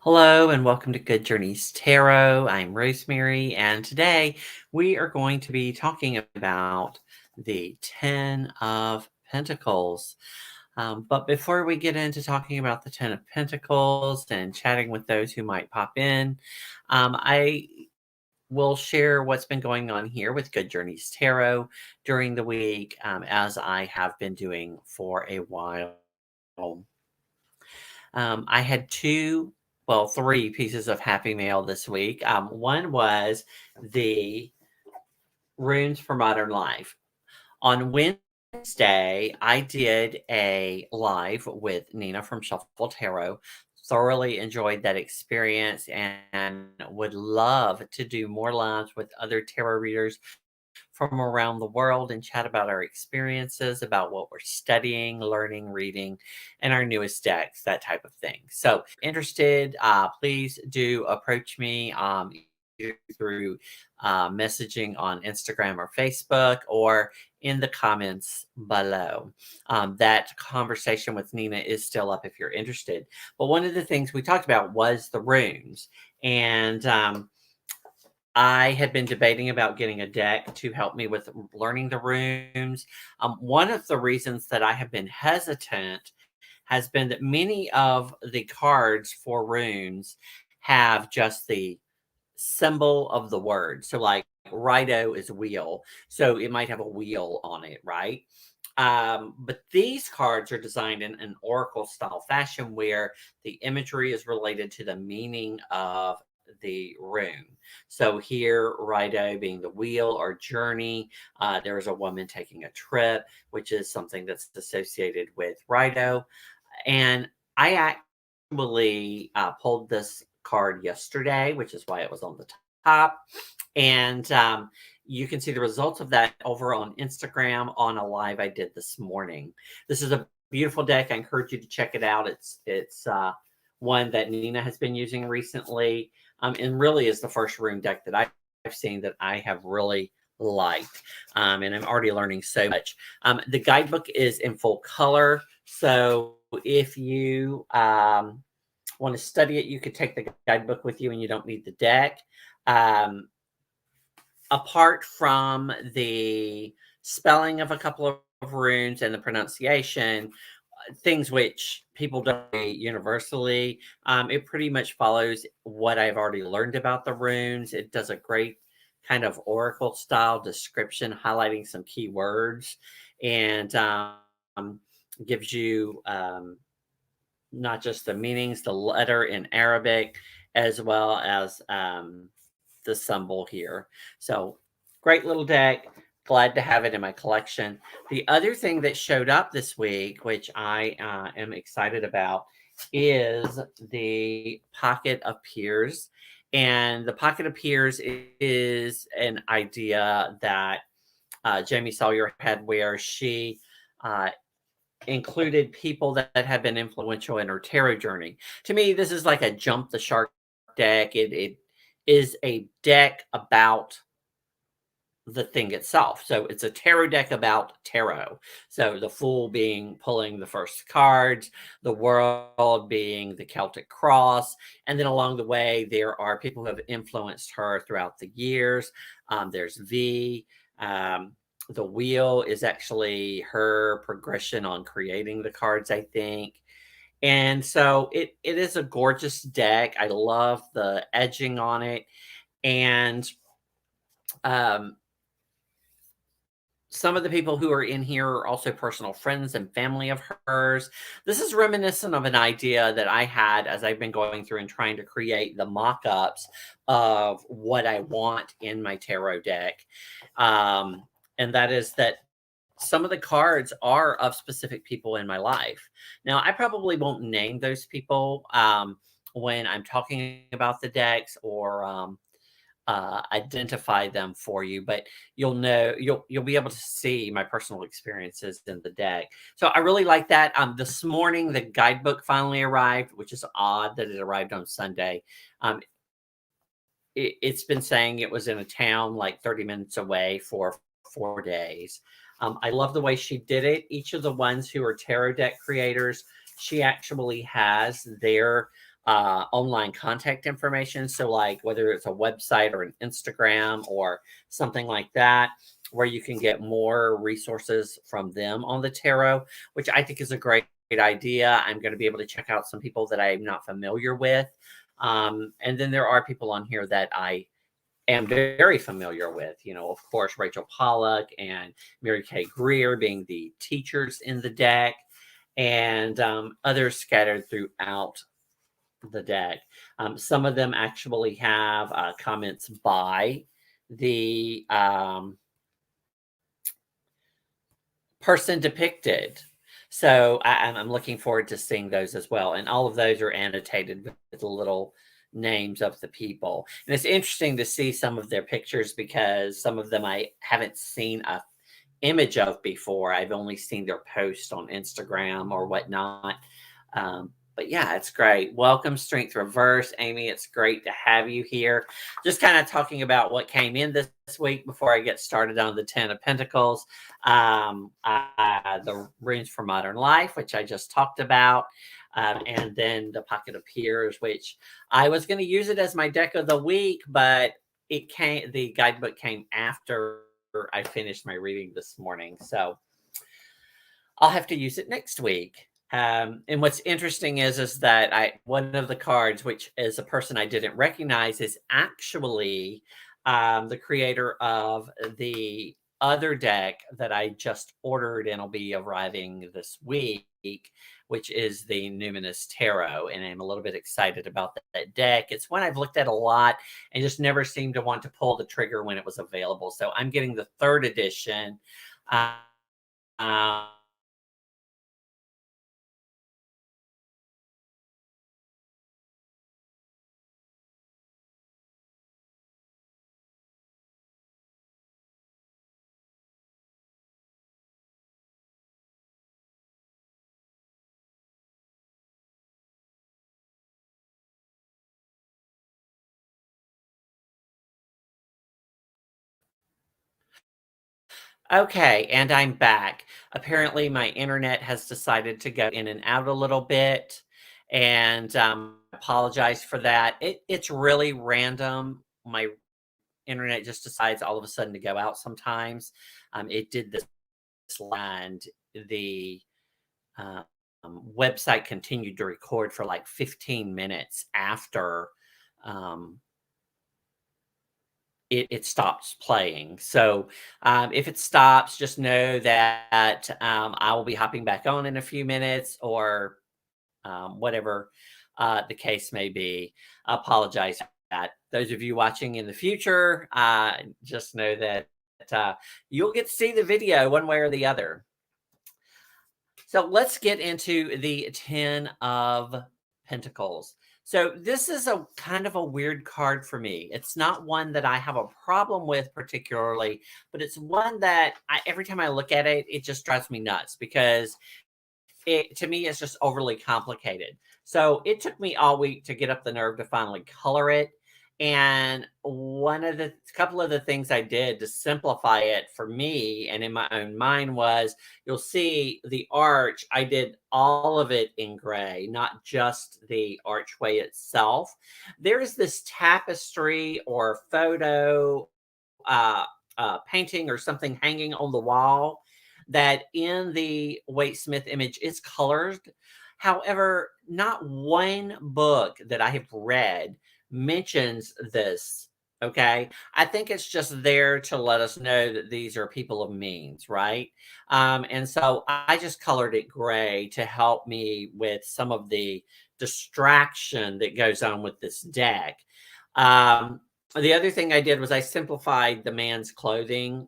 Hello and welcome to Good Journeys Tarot. I'm Rosemary, and today we are going to be talking about the Ten of Pentacles. But before we get into talking about the Ten of Pentacles and chatting with those who might pop in, I will share what's been going on here with Good Journeys Tarot during the week, as I have been doing for a while. I had three pieces of happy mail this week. One was the Runes for Modern Life. On Wednesday, I did a live with Nina from Shuffle Tarot. Thoroughly enjoyed that experience and would love to do more lives with other tarot readers from around the world and chat about our experiences, about what we're studying, learning, reading, and our newest decks, that type of thing. So, interested, please do approach me either through messaging on Instagram or Facebook or in the comments below. That conversation with Nina is still up if you're interested. But one of the things we talked about was the runes. And I had been debating about getting a deck to help me with learning the runes. One of the reasons that I have been hesitant has been that many of the cards for runes have just the symbol of the word. So, like Rido is wheel, so it might have a wheel on it, right? But these cards are designed in an oracle style fashion where the imagery is related to the meaning of the rune. So here, Rido being the wheel or journey, there is a woman taking a trip, which is something that's associated with Rido. And I actually pulled this card yesterday, which is why it was on the top. And you can see the results of that over on Instagram on a live I did this morning. This is a beautiful deck. I encourage you to check it out. It's one that Nina has been using recently, and really is the first rune deck that I've seen that I have really liked. And I'm already learning so much. The guidebook is in full color, so if you want to study it, you could take the guidebook with you and you don't need the deck. Apart from the spelling of a couple of runes and the pronunciation, things which people don't universally, it pretty much follows what I've already learned about the runes. It does a great kind of oracle style description, highlighting some key words, and gives you not just the meanings, the letter in Arabic, as well as the symbol here. So, great little deck. Glad to have it in my collection. The other thing that showed up this week, which I am excited about, is the Pocket of Peers. And the Pocket of Peers is an idea that Jamie Sawyer had where she included people that have been influential in her tarot journey. To me, this is like a jump the shark deck. It is a deck about the thing itself. So it's a tarot deck about tarot. So the Fool being pulling the first cards, the World being the Celtic cross, and then along the way there are people who have influenced her throughout the years. There's V. The Wheel is actually her progression on creating the cards, I think. And so it is a gorgeous deck. I love the edging on it. And um, some of the people who are in here are also personal friends and family of hers. This is reminiscent of an idea that I had as I've been going through and trying to create the mock-ups of what I want in my tarot deck. And that is that some of the cards are of specific people in my life. Now, I probably won't name those people when I'm talking about the decks or identify them for you, but you'll be able to see my personal experiences in the deck. So I really like that. This morning the guidebook finally arrived, which is odd that it arrived on Sunday. It's been saying it was in a town like 30 minutes away for 4 days. I love the way she did it. Each of the ones who are tarot deck creators, she actually has their online contact information. So, like whether it's a website or an Instagram or something like that, where you can get more resources from them on the tarot, which I think is a great idea. I'm going to be able to check out some people that I'm not familiar with. And then there are people on here that I am very familiar with, of course, Rachel Pollack and Mary Kay Greer being the teachers in the deck, and others scattered throughout the deck. Some of them actually have comments by the person depicted. So I'm looking forward to seeing those as well. And all of those are annotated with the little names of the people. And it's interesting to see some of their pictures because some of them I haven't seen a image of before. I've only seen their posts on Instagram or whatnot. But yeah, it's great. Welcome, Strength Reverse. Amy, it's great to have you here. Just kind of talking about what came in this week before I get started on the Ten of Pentacles. The Runes for Modern Life, which I just talked about. And then the Pocket of Peers, which I was going to use it as my deck of the week, but the guidebook came after I finished my reading this morning. So I'll have to use it next week. And what's interesting is that one of the cards, which is a person I didn't recognize, is actually the creator of the other deck that I just ordered and will be arriving this week, which is the Numinous Tarot. And I'm a little bit excited about that deck. It's one I've looked at a lot and just never seemed to want to pull the trigger when it was available. So I'm getting the 3rd edition. Okay, and I'm back. Apparently, my internet has decided to go in and out a little bit, and apologize for that. It's really random. My internet just decides all of a sudden to go out sometimes. It did this, and the um, website continued to record for like 15 minutes after um, it stops playing. So if it stops, just know that I will be hopping back on in a few minutes or whatever the case may be. I apologize for that. Those of you watching in the future, just know that you'll get to see the video one way or the other. So let's get into the 10 of Pentacles. So this is a kind of a weird card for me. It's not one that I have a problem with particularly, but it's one that every time I look at it, it just drives me nuts because to me, it's just overly complicated. So it took me all week to get up the nerve to finally color it. And couple of the things I did to simplify it for me and in my own mind was, you'll see the arch, I did all of it in gray, not just the archway itself. There is this tapestry or photo, painting or something hanging on the wall that in the Waite Smith image is colored. However, not one book that I have read mentions this. Okay. I think it's just there to let us know that these are people of means, right? And so I just colored it gray to help me with some of the distraction that goes on with this deck. The other thing I did was I simplified the man's clothing.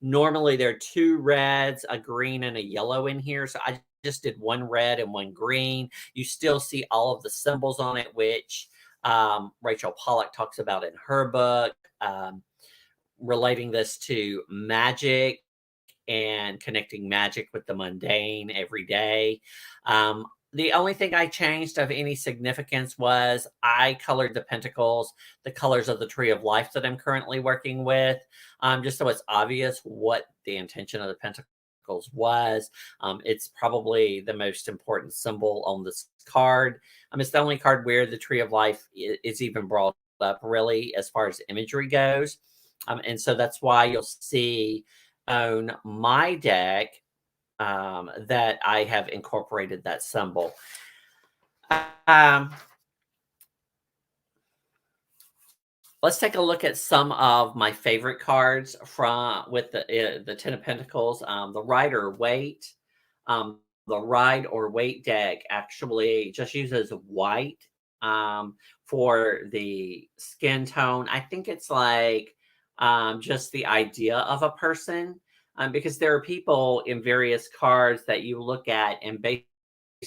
Normally there are 2 reds, a green, and a yellow in here. So I just did 1 red and 1 green. You still see all of the symbols on it, which Rachel Pollack talks about in her book, relating this to magic and connecting magic with the mundane every day. The only thing I changed of any significance was I colored the pentacles, the colors of the tree of life that I'm currently working with, just so it's obvious what the intention of the pentacles was. It's probably the most important symbol on this card. It's the only card where the Tree of Life is even brought up, really, as far as imagery goes. And so that's why you'll see on my deck that I have incorporated that symbol. Um, let's take a look at some of my favorite cards from with the Ten of Pentacles. The Rider Waite. The Ride or Wait deck actually just uses white for the skin tone. I think it's like just the idea of a person, because there are people in various cards that you look at, and based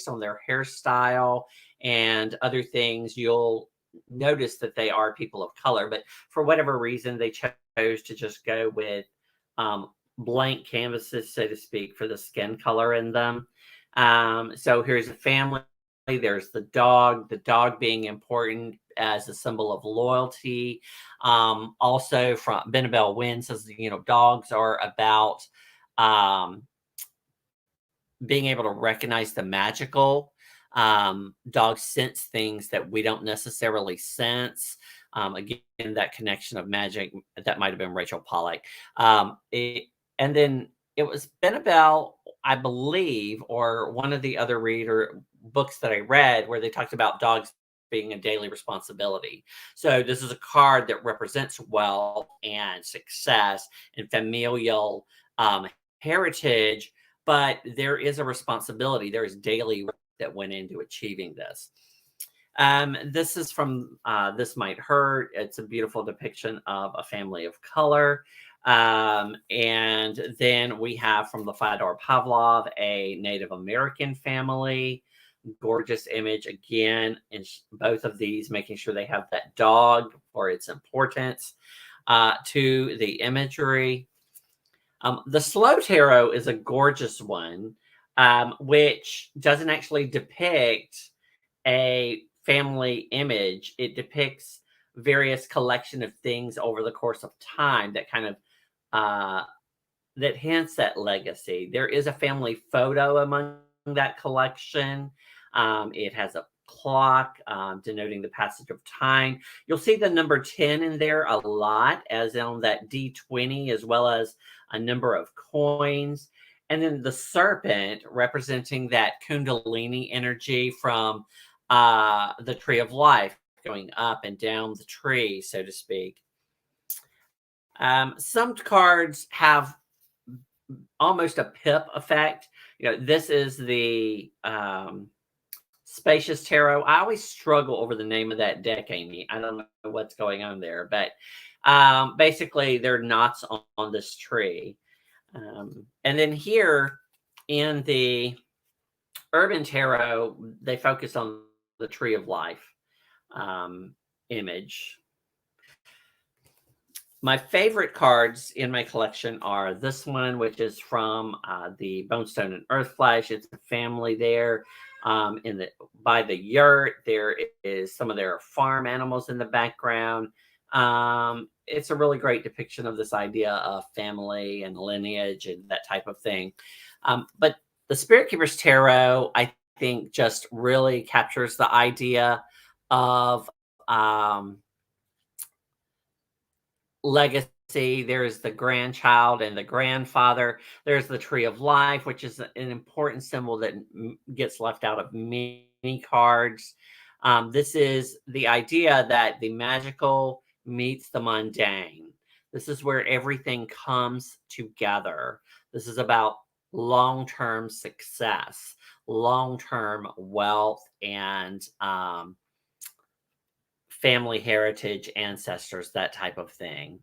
on their hairstyle and other things, you'll notice that they are people of color. But for whatever reason, they chose to just go with blank canvases, so to speak, for the skin color in them. So here's a family. There's the dog being important as a symbol of loyalty. Also, from Benabel Wynn says, dogs are about being able to recognize the magical. Dogs sense things that we don't necessarily sense. Again, that connection of magic, that might have been Rachel Pollack. And then it was Benabel, I believe, or one of the other books that I read, where they talked about dogs being a daily responsibility. So this is a card that represents wealth and success and familial heritage, but there is a responsibility. There is daily work that went into achieving this. This is from This Might Hurt. It's a beautiful depiction of a family of color. And then we have from the Fyodor Pavlov, a Native American family. Gorgeous image again, in both of these, making sure they have that dog for its importance to the imagery. The Slow Tarot is a gorgeous one, which doesn't actually depict a family image. It depicts various collection of things over the course of time that kind of that hints at legacy. There is a family photo among that collection. It has a clock denoting the passage of time. You'll see the number 10 in there a lot, as on that D20, as well as a number of coins. And then the serpent, representing that Kundalini energy from the Tree of Life, going up and down the tree, so to speak. Some cards have almost a pip effect. This is the Spacious Tarot. I always struggle over the name of that deck, Amy. I don't know what's going on there, but basically they're knots on this tree. And then here in the Urban Tarot, they focus on the Tree of Life image. My favorite cards in my collection are this one, which is from the Bonestone and Earthflash. It's a family there by the yurt. There is some of their farm animals in the background. It's a really great depiction of this idea of family and lineage and that type of thing. But the Spirit Keepers Tarot, I think, just really captures the idea of legacy. There's the grandchild and the grandfather. There's the Tree of Life, which is an important symbol that gets left out of many cards. This is the idea that the magical meets the mundane. This is where everything comes together. This is about long-term success, long-term wealth, and family heritage, ancestors, that type of thing.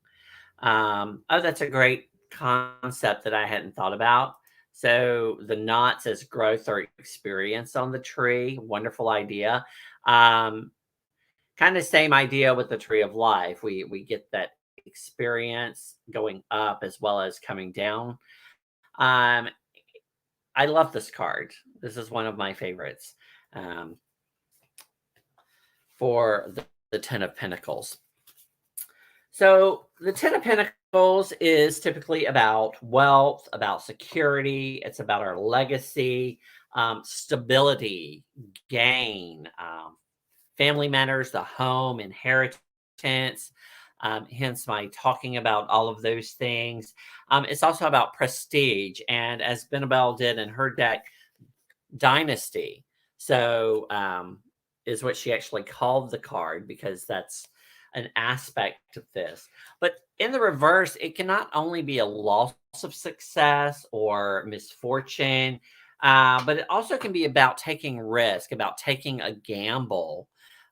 Oh, that's a great concept that I hadn't thought about. So the knots as growth or experience on the tree. Wonderful idea. Kind of same idea with the Tree of Life. We get that experience going up as well as coming down. I love this card. This is one of my favorites for the Ten of Pentacles. So the Ten of Pentacles Pentacles is typically about wealth, about security. It's about our legacy, stability, gain, family matters, the home, inheritance. Hence my talking about all of those things. It's also about prestige. And as Benabel did in her deck, dynasty. So is what she actually called the card because that's an aspect of this. But in the reverse, it can not only be a loss of success or misfortune, but it also can be about taking risk, about taking a gamble.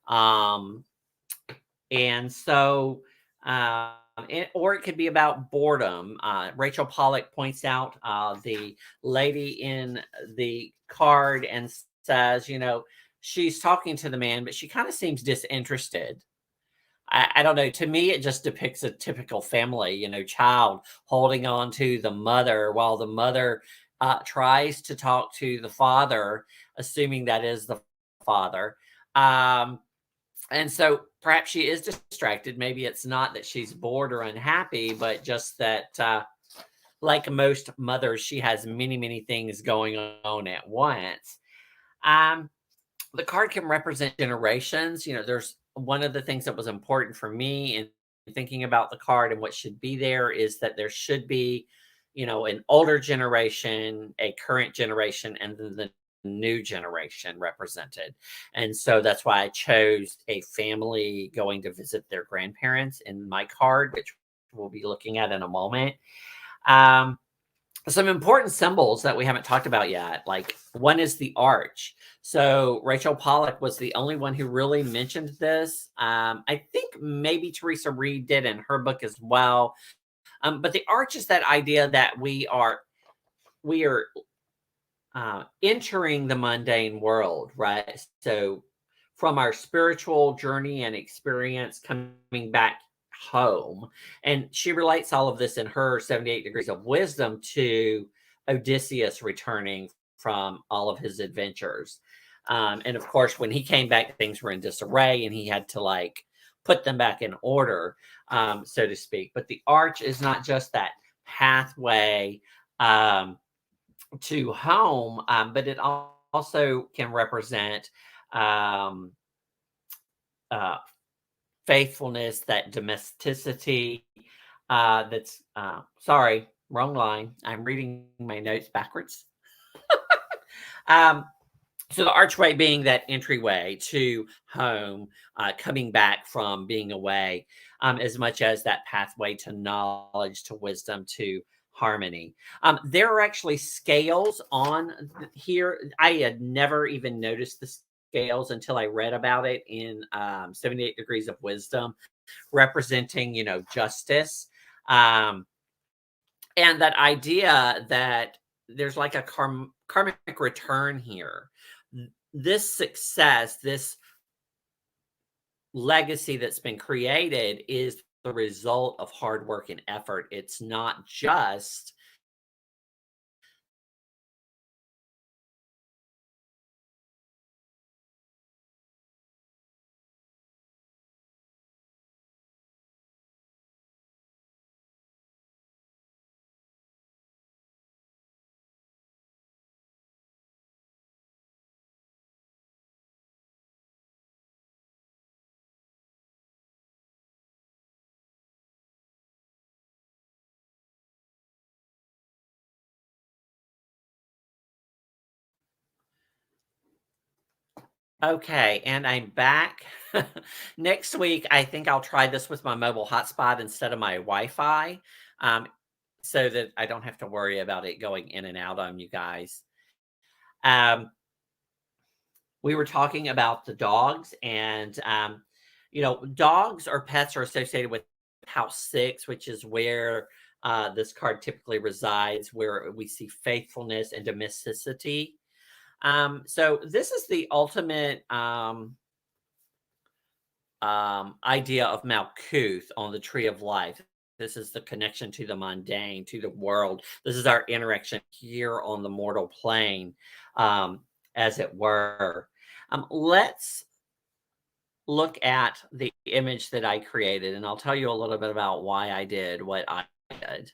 Um, and so, or it could be about boredom. Rachel Pollack points out the lady in the card and says, she's talking to the man, but she kind of seems disinterested. I don't know. To me, it just depicts a typical family, child holding on to the mother while the mother tries to talk to the father, assuming that is the father. Um, and so perhaps she is distracted. Maybe it's not that she's bored or unhappy, but just that, like most mothers, she has many, many things going on at once. Um, the card can represent generations. There's one of the things that was important for me in thinking about the card and what should be there is that there should be, an older generation, a current generation, and then the new generation represented. And so that's why I chose a family going to visit their grandparents in my card, which we'll be looking at in a moment. Um, some important symbols that we haven't talked about yet, like one is the arch. So Rachel Pollack was the only one who really mentioned this. I think maybe Teresa Reed did in her book as well. But the arch is that idea that we are entering the mundane world, right? So from our spiritual journey and experience coming back home. And she relates all of this in her 78 degrees of wisdom to Odysseus returning from all of his adventures. And of course, when he came back, things were in disarray and he had to put them back in order, so to speak. But the arch is not just that pathway to home, but it also can represent um, uh, faithfulness, that domesticity. That's sorry, wrong line. I'm reading my notes backwards. um, so the archway being that entryway to home, coming back from being away, as much as that pathway to knowledge, to wisdom, to harmony. There are actually scales on here. I had never even noticed the scales until I read about it in 78 Degrees of Wisdom, representing, justice. Um, and that idea that there's like a karmic return here. This success, this legacy that's been created is the result of hard work and effort. It's not just okay. And I'm back. Next week, I think I'll try this with my mobile hotspot instead of my Wi-Fi, um, so that I don't have to worry about it going in and out on you guys. Um, we were talking about the dogs, and dogs or pets are associated with house 6, which is where this card typically resides, where we see faithfulness and domesticity. So this is the ultimate idea of Malkuth on the tree of life. This is the connection to the mundane, to the world. This is our interaction here on the mortal plane, as it were. Let's look at the image that I created, and I'll tell you a little bit about why I did what I did.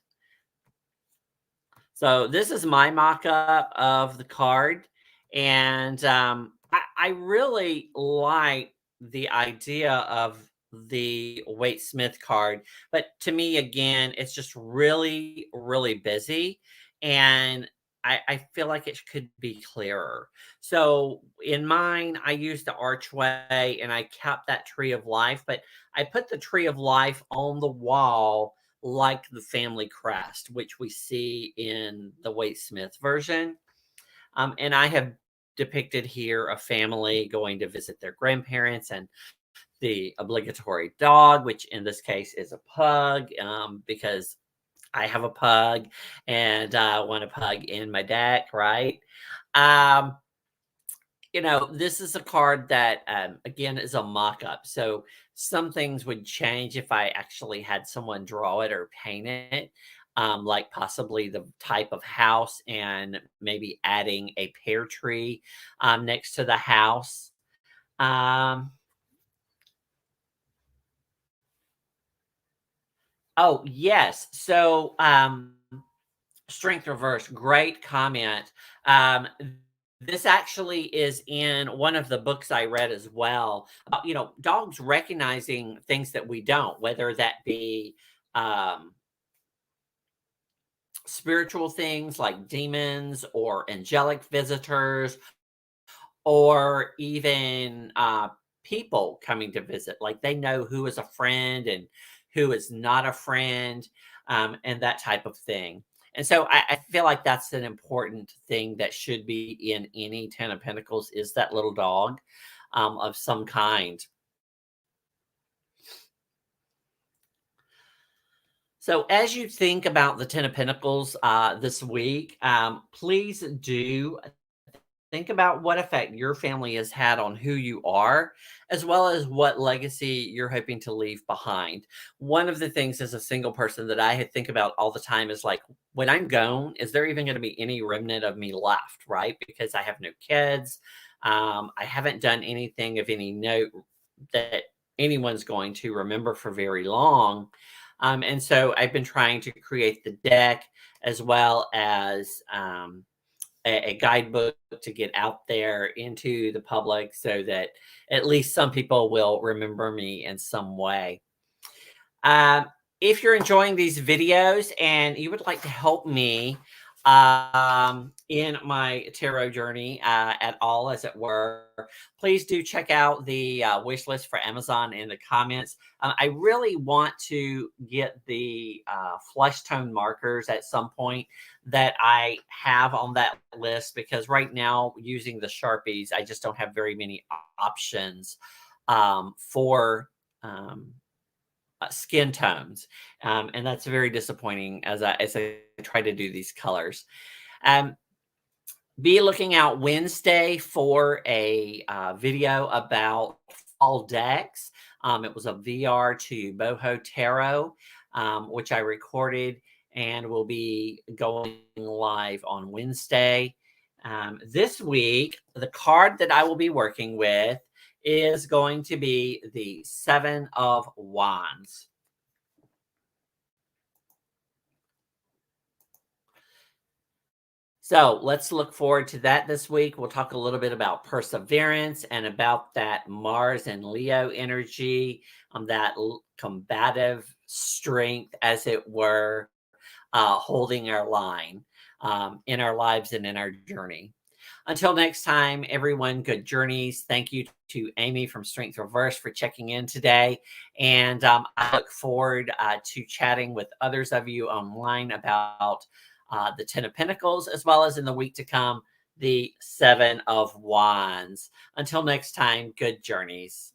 So this is my mock-up of the card, and I really like the idea of the Waite Smith card, but to me, again, it's just really, really busy, and I feel like it could be clearer. So in mine, I used the archway and I kept that tree of life, but I put the tree of life on the wall like the family crest, which we see in the Waite Smith version. And I have depicted here a family going to visit their grandparents and the obligatory dog, which in this case is a pug, because I have a pug and I want a pug in my deck, right? Um, this is a card that, again, is a mock-up. So some things would change if I actually had someone draw it or paint it, like possibly the type of house and maybe adding a pear tree next to the house. Um, oh, yes. So, strength reverse, great comment. This actually is in one of the books I read as well about, dogs recognizing things that we don't, whether that be um, spiritual things like demons or angelic visitors, or even people coming to visit. Like they know who is a friend and who is not a friend, and that type of thing. And so I feel like that's an important thing that should be in any Ten of Pentacles is that little dog of some kind. So as you think about the Ten of Pentacles this week, please do think about what effect your family has had on who you are, as well as what legacy you're hoping to leave behind. One of the things as a single person that I think about all the time is like, when I'm gone, is there even going to be any remnant of me left, right? Because I have no kids. I haven't done anything of any note that anyone's going to remember for very long. And so I've been trying to create the deck as well as a guidebook to get out there into the public so that at least some people will remember me in some way. Um, if you're enjoying these videos and you would like to help me in my tarot journey at all, as it were, please do check out the wish list for Amazon in the comments. I really want to get the flesh tone markers at some point that I have on that list, because right now using the Sharpies, I just don't have very many options for skin tones, and that's very disappointing as I try to do these colors. Um, be looking out Wednesday for a video about fall decks. It was a VR to Boho Tarot, which I recorded and will be going live on Wednesday. This week, the card that I will be working with is going to be the Seven of Wands. So let's look forward to that this week. We'll talk a little bit about perseverance and about that Mars and Leo energy, that combative strength, as it were, holding our line in our lives and in our journey. Until next time, everyone, good journeys. Thank you to Amy from Strength Reverse for checking in today. And I look forward to chatting with others of you online about the Ten of Pentacles, as well as in the week to come, the Seven of Wands. Until next time, good journeys.